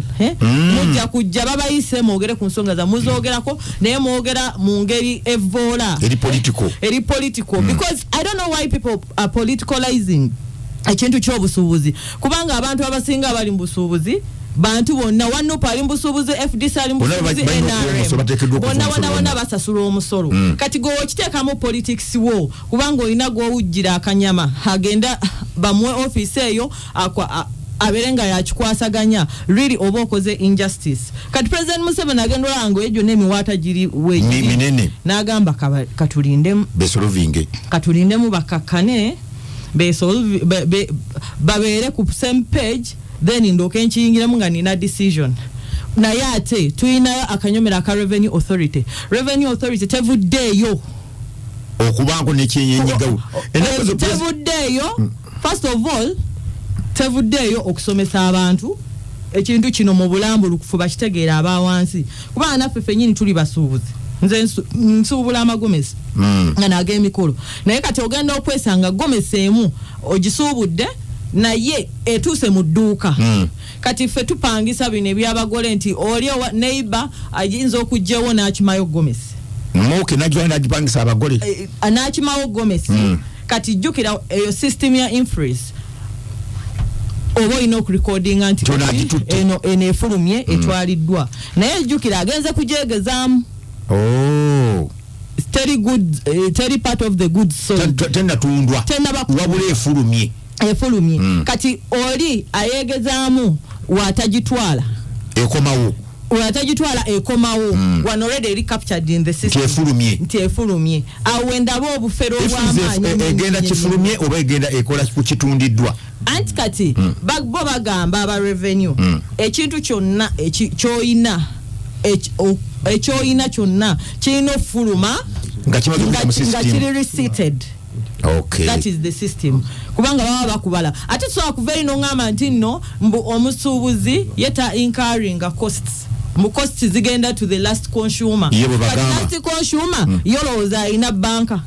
mujja kujja babayise mwogere ku nsonga za muzoogerako naye mwogera mu ngeri evoola eri political because I don't know why people are politicalizing ekintu ky'obusuubuzi kubanga abantu abasinga abali mu busuubuzi bantu bonna wanupa ali mu busuubuzi FDC ali mu busuubuzi NRM bonna basasula omusolo kati gwe okiteekamu politics wo kubanga olina gw'owujjira akanyama agenda bamuwe office eyo aberenga yakikwasaganya really oba okoze injustice kati President Museveni agenda olango ejo n'emiwaata giri minene n'agamba katulindemu katulindemu bakakkane babeere ku same page then ndoke nkiyingiremu nga nina decision naye ate tuyinayo akanyomera ka Revenue Authority tevuddeeyo okubanko nekyenyenyigawo tevuddeeyo first of all tevuddeeyo okusomesa abantu ekintu kino mu bulambulukufu bakitegeera abawansi kubanga naffe ffennyini tuli basuubuzi nze nsuubula amagomesi nga n'ag'emikolo naye kati ogenda okwesanga gomesi emu ogisuubudde naye etuuse mu dduuka kati ffe tupangisa bino ebyabagole nti oli owa neighbor ayinza okugjawo n'akimayo gomesi n'agipangisa abagole n'akimawo gomesi kati jjukira eyo system ya influence oba olina okurecordinga nti eno efulumye etwaliddwa naye jjukira agenze kugyegezaamu teri part of the good soul tennatundwa wabula efulumye kati oli ayegezaamu watagitwala ekomawo wano already eri captured in the system nti efulumye awo endaba obufere obw'amaanyi egenda kifulumye oba egenda ekola ku kitundiddwa anti kati bo bagamba aba revenue ekintu kyonna ekyoyina kyonna kirina ofuluma nga kiri receipted. Okay. That is the system. Kubanga baba bakubala. Ate tusobola kuva eri n'ongamba nti nno mbu omusuubuzi yeta incurring costs. Mu costs zigenda to the last consumer. But last consumer yolowooza alina banka.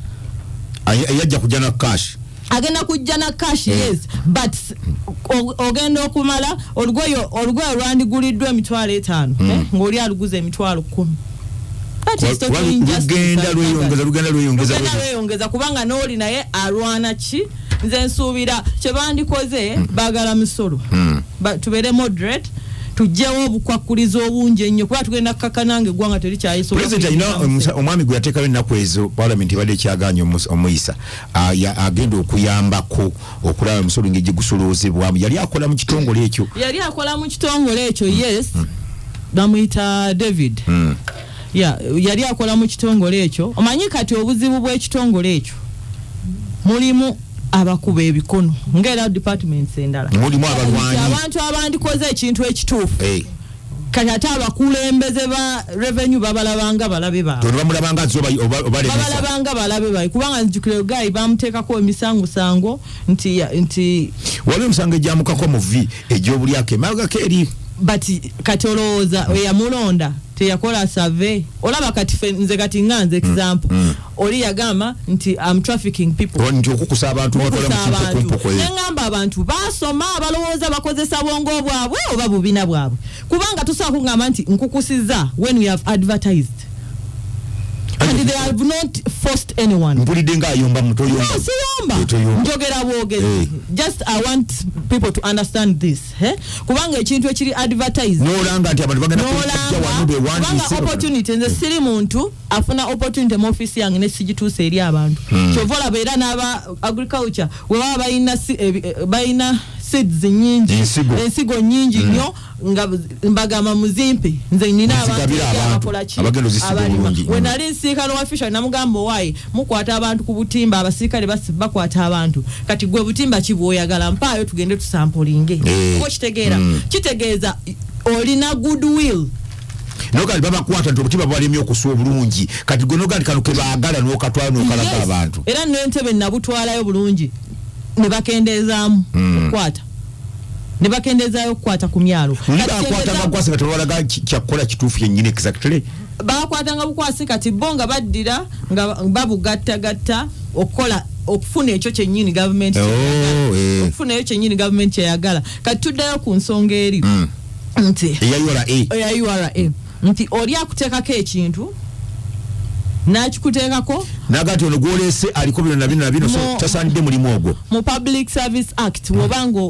Yajja kujja na cash. Agenda kujja na cash, yes, but ogenda okumala olugoye olwandiguliddwa emitwalo 5 ng'oli aluguza emitwalo 10. Lugenda kubanga n'oli naye alwana ki nze nsuubira kye bandikoze baagala misolo tubeere moderate tujjewo obukwakkulizo obungi ennyo kuba tugenda kukakkananga eggwanga terikyayisobola. President alina omwami gwe yateekayo ennaku ezo Parliament ebadde ekyagaanya omuyisa agenda okuyambako okulaba emisolo ng'egye gusoloozebwamu yali akola mu kitongole ekyo yes bamuyita David yali akola mu kitongole ekyo. Omanyi kati obuzibu bw'ekitongole ekyo mulimu abakuba ebikono ng'era departments endala mulimu abalwanyi abantu abandikoze ekintu ekituufu kati ate abakulembeze ba revenue babalabanga balabe baabwe bamulabanga babalabanga balabe baabwe kubanga nzijukira gayi bamuteekako emisango nti waliwo emisango egyamukako mu vi egy'obulyako emabagako eri bati kati olowooza eyamulonda teyakola survey olaba kati nze kati nganze example oli yagamba nti am trafficking people nti okukusa abantu ngamba abantu basoma abalowooza bakozesa bwongo bwabwe oba bubina bwabwe kubanga tusobola kugamba nti nkukusiza when we have advertised and they have not forced anyone. Mpulidde nga ayomba mutoyomba. No, siyomba. Njogera bwogezi. Just I want people to understand this. Kubanga ekintu ekiri advertise. N'olanga nti abantu bagenda kujja wano bewandiise. Kubanga opportunity nze siri muntu afuna opportunity mu office yange ne sigituuse eri abantu. Kyovola beera n'aba agriculture we baba bayina seeds nyingi ensigo nyingi nnyo nga mbagama muzimpe nze nina abantu abakola ki we nali nsiikano wa fisher namugamba wayi mukwata abantu ku butimba abasirikale bakwata abantu kati gwe butimba kibwoyagala mpaayo tugende tusampolinge ko kitegeera kitegeeza olina goodwill nogali baba kwata nti obutimba bwalemye okusuwa bulungi kati gwe nogali kano ke baagala n'okatwala n'okalaga abantu era n'entebe nabutwalayo bulungi ne bakendeezaamu okukwata ne bakendeezaayo okukwata ku myalo bakwatanga bukwasi kati olwalaga kyakukola kituufu yennyini exactly bakwatanga bukwasi kati bo nga baddira nga babugattagatta okufuna ekyo kyennyini gavumenti okufuna ekyo kyennyini gavumenti kyeyagala kati tuddayo ku nsonga eri nti eya URA nti oli akuteekako ekintu nakikuteekako nagati ono gwolese aliko bino na bino so tasaanidde mulimu ogwo mu Public Service Act wobanga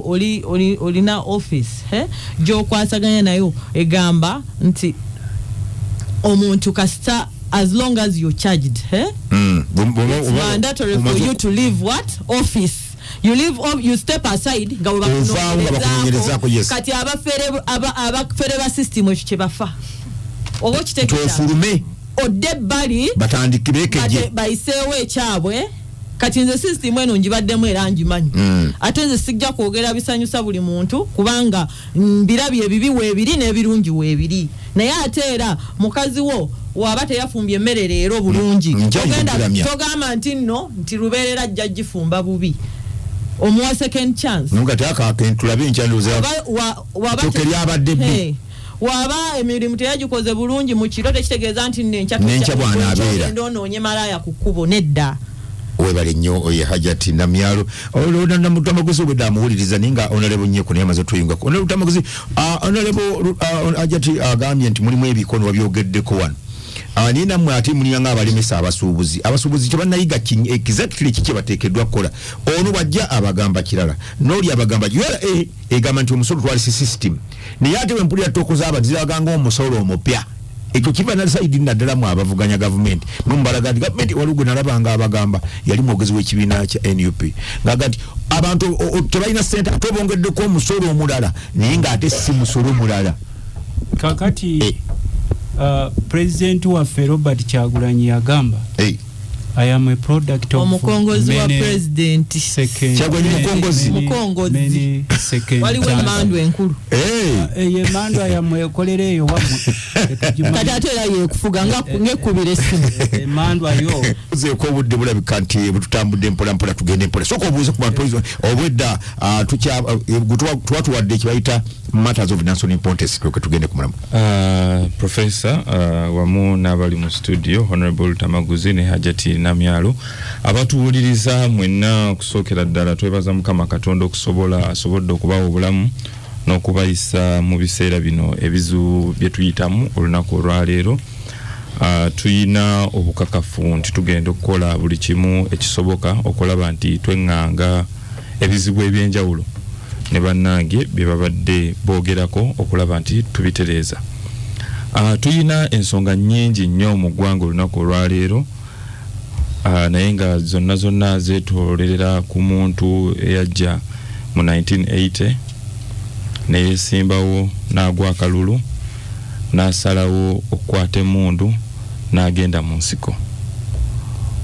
olina office gy'okwasaganya nayo egamba nti omuntu kasita as long as you're charged it's mandatory for you to leave what office you step aside nga bakunyerezako yes kati abafere ba system ekyo kyebafa obo kitegeeza odde bali batandikireke bayiseewo ekyabwe kati nze system eno njibaddemu era njimanyi ate nze sijja kwogera bisanyusa buli muntu kubanga mbirabye ebibi weebiri n'ebirungi weebiri naye ate era mukazi wo waba teyafumbye emmere leero bulungi togamba nti nno nti lubeerera ajja gifumba bubi omuwa second chance nungati akakentulabe nkyandoza tokeri abadde bbi waba emirimu teyagikoze bulungi mu kiro tekitegeeza nti nenkya bwana abeera ndonoonye malaya ku kkubo nedda webale nnyo oye Hajati Namyalo olutamaguzi obwedde amuwuliriza naye nga honorable nnyo kunaye amaze tuyungako olutamaguzi honorable Hajati agambye nti mulimu ebikono wabyogeddeko wano naye nammwe ate muliyanga abalemesa abasuubuzi kyebanayiga exactly kiki bateekeddwa kukola ono wajja abagamba kirala n'oli abagamba egamba nti omusolo twalisi system naye ate bwempulira tokoza abantu ziraganga omusolo omupya ekyo kiva na saidi naddala mu abavuganya gavumenti mumbalagandi gavumenti walugo nalabanga abagamba yali mwogezi w'ekibiina kya NUP ngaga nti abantu tebalina ssente atobongeddeko omusolo omulala naye ng'ate si musolo mulala kakati President waffe Robert Kyagulanyi yagamba I am a product of omukongozi wa president Kyagulanyi mukongozi waliwo emandwa enkulu emandwa yamwekolere eyo wamwe kati ate era yekufuga ng'ekubira essimu emandwa yo zeeko obudde bulabika nti bututambudde mpolampola tugende mpola soka obuuze ku bantu obwedda twatuwadde ekibayita matters of national importance tugende ku mulamu Professor wamu n'abali mu studio Honorable Tamaguzi ne Hajati Namyalo abatuwuliriza mwenna okusookera ddala twebaza Mukama Katonda asobodde okubawa obulamu n'okubayisa mu biseera bino ebizibu bye tuyitamu olunaku olwaleero tuyina obukakafu nti tugenda okukola buli kimu ekisoboka okulaba nti tweŋŋanga ebizibu ebyenjawulo ne bannange bye babadde boogerako okulaba nti tubitereeza tuyina ensonga nnyingi nnyo mu ggwanga olunaku olwaleero naye nga zonna zeetolerera ku muntu eyajja mu 1980 neyesimbawo n'agwa akalulu n'asalawo okukwata emmundu n'agenda mu nsiko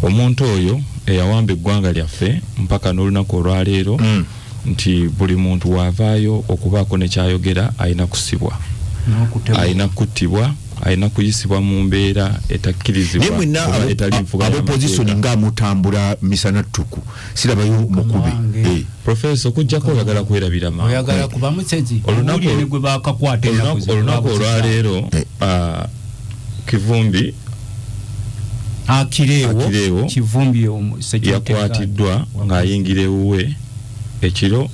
omuntu oyo eyawamba eggwanga lyaffe mpaka n'olunaku olwaleero nti buli muntu waavaayo okubaako nekyayogera alina kusibwa alina kuttibwa, alina kuyisibwa mu mbeera etakkirizibwa abo opposition nga mutambula misana ttuku sirabayo mukubi professor okujjako oyagala kwerabira mangu oyagala kuba musezi olunaku gwe bakakwata olunaku olwaleero Kivumbi Akireewo Kivumbi yakwatiddwa ng'ayingira ewuwe ekiro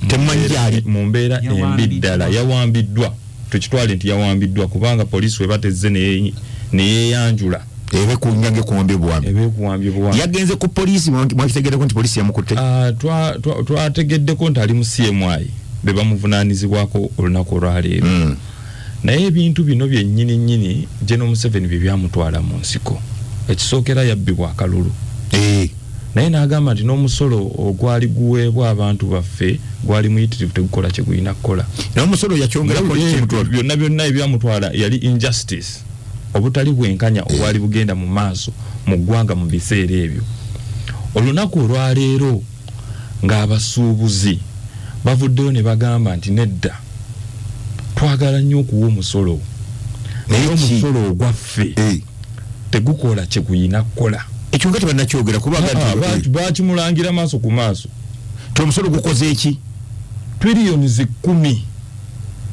mu mbeera embi ddala yawambiddwa tukitwale nti yawambiddwa kubanga poliisi we batezze neyeyanjula ebekuwambye bwami yagenze ku poliisi mwakitegeddeko nti poliisi yamukutte twategeddeko nti ali mu CMI be bamuvunaanyizibwako olunaku olwaleero naye ebintu bino byennyini General Museveni bye byamutwala mu nsiko ekisookera yabbibwa akalulu naye n'agamba nti n'omusolo ogwali guweebwa abantu baffe gwali muyitirivu tegukola kye gulina kukola n'omusolo yakyongera byonna ebyamutwala yali injustice obutali bwenkanya obwali bugenda mu maaso mu ggwanga mu biseera ebyo olunaku olwaleero ng'abasuubuzi bavuddeyo ne bagamba nti nedda twagala nnyo okuwa omusolo naye omusolo ogwaffe tegukola kye gulina kukola ekyo nga tebanakyogera kubanga bakimulangira maaso ku maaso omusolo gukoze eki trillions 10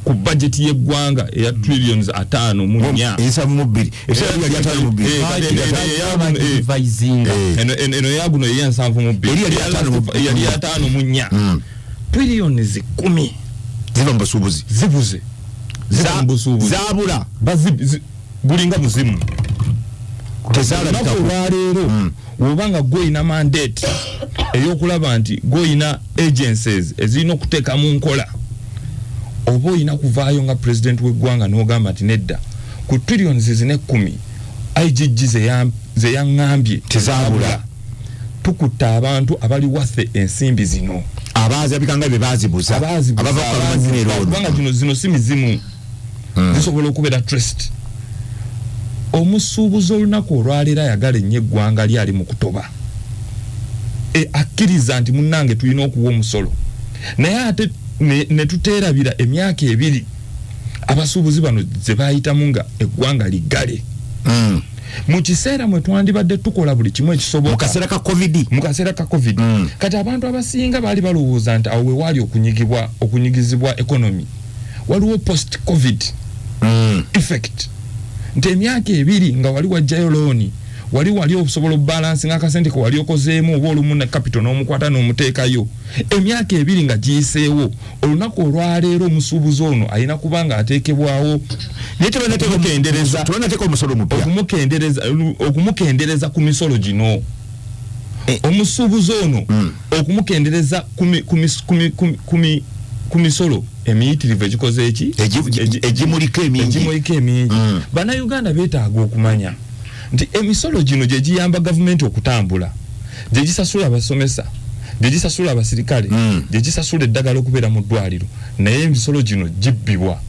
ku budget y'eggwanga eya trillions 5.2 eno yaguno eya 7.2 yali 5.4 trillions 10 ziva mu basuubuzi zibuze zabula gulinga muzimu tezalabika olwaleero wobanga goyina mandate eyokulaba nti goyina agencies ezirina okuteeka mu nkola oba oyina kuvaayo nga president w'eggwanga n'ogamba nti nedda ku trillions 10 IGG ze yaŋŋambye tezabula tukutta abantu abali waffe ensimbi zino abaazabikanga bye baazibuza kubanga zino si mizimu zisobola okubeera trust omusuubuzi olunaku olwaleero ayagala ennyo eggwanga lyali mu kutoba akkiriza nti munnange tulina okuwa omusolo naye ate ne tuteerabira emyaka 2 abasuubuzi bano ze baayitamu nga eggwanga liggale mu kiseera mwe twandibadde tukola buli kimu ekisoboka mu kaseera ka covid kati abantu abasinga baali balowooza nti awo we waali okunyigizibwa economy waliwo post covid effect nti emyaka 2 nga wali wajjayo looni wali okusobola okubalansi ng'akasente ke wali okozeemu oba olumu ne capital n'omukwata n'omuteekayo emyaka 2 nga giyiseewo olunaku olwaleero omusuubuzi ono alina kuba nga ateekebwawo naye tebanateeka omusolo mupya okumukendereza ku misolo gino omusuubuzi ono okumukendereza ku misolo emiyitirivu egikoze eki egimulika emingi bannayuganda beetaaga okumanya nti emisolo gino gye giyamba gavumenti okutambula gye gisasula abasomesa gye gisasula abasirikale gye gisasula eddagala okubeera mu ddwaliro naye emisolo gino gibbibwa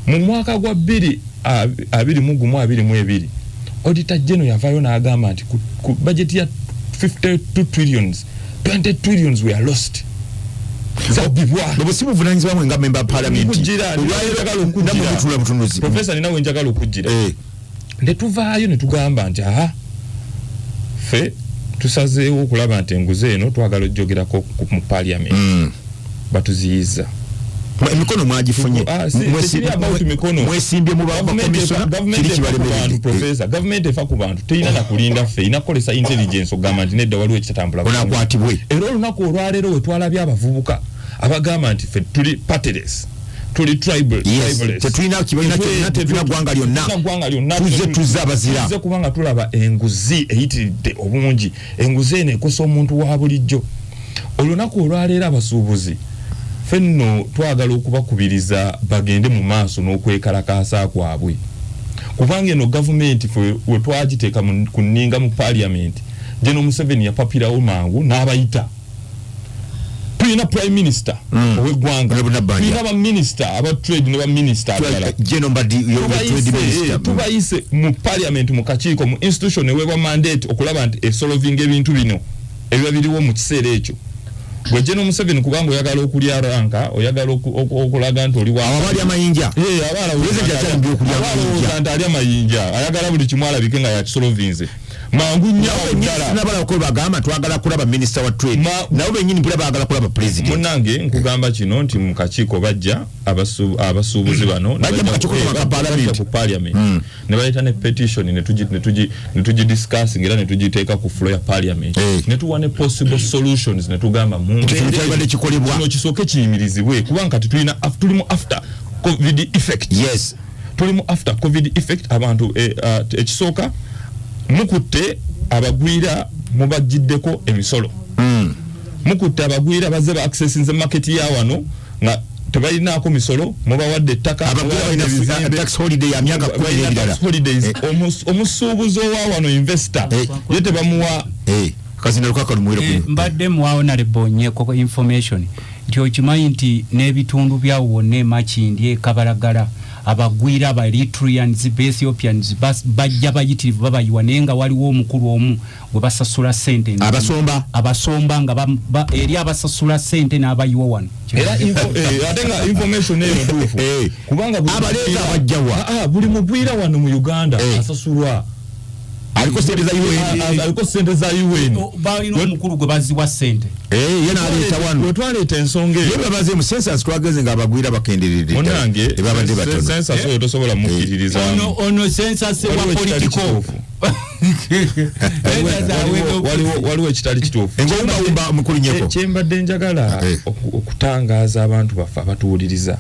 mu mwaka gwa 2021-22 auditor general yavaayo n'agamba nti ku budget ya 52 trillions 20 trillions were lost nobusimu vunanyizibwa mwe nga member parliament professor nina wenjagala okujjira netuvaayo netugamba nti ffe tusazeewo okulaba nti enguzi eno twagala ojjogerako mu parliament batuziyiza emikono mwagifunye mwesimbye mu gavumenti efa ku bantu terina nakulinda ffe ina kukolesa intelligence ogamba nti nedda waliwo ekitatambula onakwatibwe era olunaku olwaleero we twalabye abavubuka abagamba nti ffe tuli partiless tuli tetulina kibalina kyonna tetulina ggwanga lyonna tuze abazira tuze kubanga tulaba enguzi eyitiridde obungi enguzi eno ekosa omuntu wa bulijjo olunaku olwaleero abasuubuzi fenno twagala okubakubiriza bagende mu maaso n'okwekalakaasa kwabwe kubanga eno gavumenti we twagiteeka ku nninga mu parliament General Museveni yapapirawo mangu n'abayita tulina prime minister ow'eggwanga tulina baminister aba trade ne baminister abalala tubayise mu parliament mu kakiiko mu institution eweebwa mandate okulaba nti esolovinga ebintu bino ebiba biriwo mu kiseera ekyo gwe General Museveni kubanga oyagala okulya ranka oyagala okulaga nti oli wa abali amayinja abala ali amayinja ayagala buli kimu alabike nga yakisolovinze mangu nnyo ddala nabala ko bagamba twagala kulaba minister wa trade nabo benyini pula bagala kulaba president munange nkugamba kino nti mu kakiiko bajja abasuubuzi bano ku parliament ne baleta ne petition ne tugi discuss ngira ne tugiteeka ku floor ya parliament ne tuwa ne possible solutions ne tugamba mu kino kisooke kiyimirizibwe kubanga tulimu after covid effect. Yes, tulimu after covid effect abantu ekisooka mukutte abagwira mubajiddeko emisolo mukutte abagwira bazze ba accessinze market ya wano nga tebalinaako misolo mubawadde ettaka tax holiday ya myaka 10 holidays omusuubuzi wa wano investor ye tebamuwa kazina lukaka lumwire mbadde muwawo nalebonyeko information nti okimanyi nti n'ebitundu byawo wonna emakindye kabalagala abagwira aba Eritreans Ethiopians bajja bayitirivu babayiwa naye nga waliwo omukulu omu gwe basasula ssente abasomba nga eri abasasula ssente n'abayiwa wano era ate nga information eyo ntuufu kubanga abaleega abajjawa buli mugwira wano mu Uganda asasulwa aliko sente za UN balina omukulu gwe baziwa ssente yena aleta wano twaleeta ensonga eyo babaze mu census twageze nga abagwira bakenderedde munange census oyo tosobola mukiririza ono census wa political waliwo ekitali kituufu engomba mukulinyeko kyembadde njagala okutangaaza abantu baffe abatuwuliriza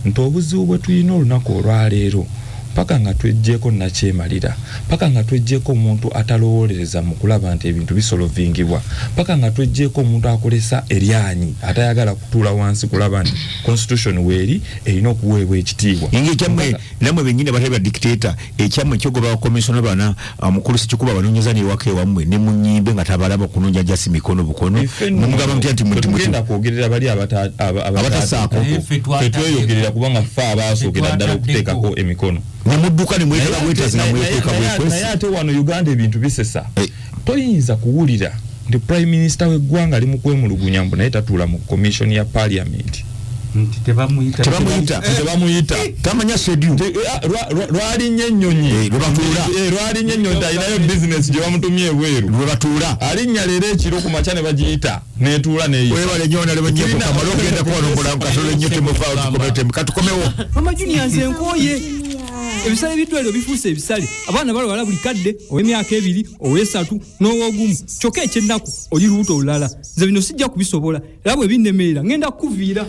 nti obuzibu bwe tulina olunaku olwaleero paka nga twejjeko nakyemalira paka nga twejjeko omuntu atalowolereza mu kulaba nti ebintu bisolovingibwa paka nga twejjeko omuntu akolesa eryanyi atayagala kutuula wansi kulaba nti constitution weeri erina okuweebwa ekitiibwa ekyamwe namwe benyine bataba dictator ekyamwe kyogoba wa commissioner bana mukulu sikikuba abanonyeza ne wake wamwe ne munyimbe nga tabalaba kunonja jasi mikono bukono mumugaba mti mugenda kwogerera bali abatasaako fetweyogerera kubanga ffe abasookera ddala okuteekako emikono nemudduka ne mwetaba bwetazi na mweteka bwekwesi naye ate wano Uganda ebintu bisesa toyinza kuwulira nti prime minister w'eggwanga ali mu kwemulugunya mbu naye tatuula mu commission ya parliament tebamuyita tamanya schedule lwali nnyo ennyonyi lwali nnyo ennyonyi alinayo business gye bamutumye ebweru lwe batuula alinnya leero ekiro ku makya ne bagiyita netuula neyo webale nnyo nale banyeko kamalo ogenda kwolongola mukatolo nnyo temuvaawo katukomewo mama junior nze nkooye ebisale bidwaliro bifuuse ebisale abaana balwala buli kadde ow'emyaka 2 ow'esatu n'ow'ogumu kyokka ekyennaku oli lubuto olulala nze bino sijja kubisobola era bwe binnemerera ngenda kukuviira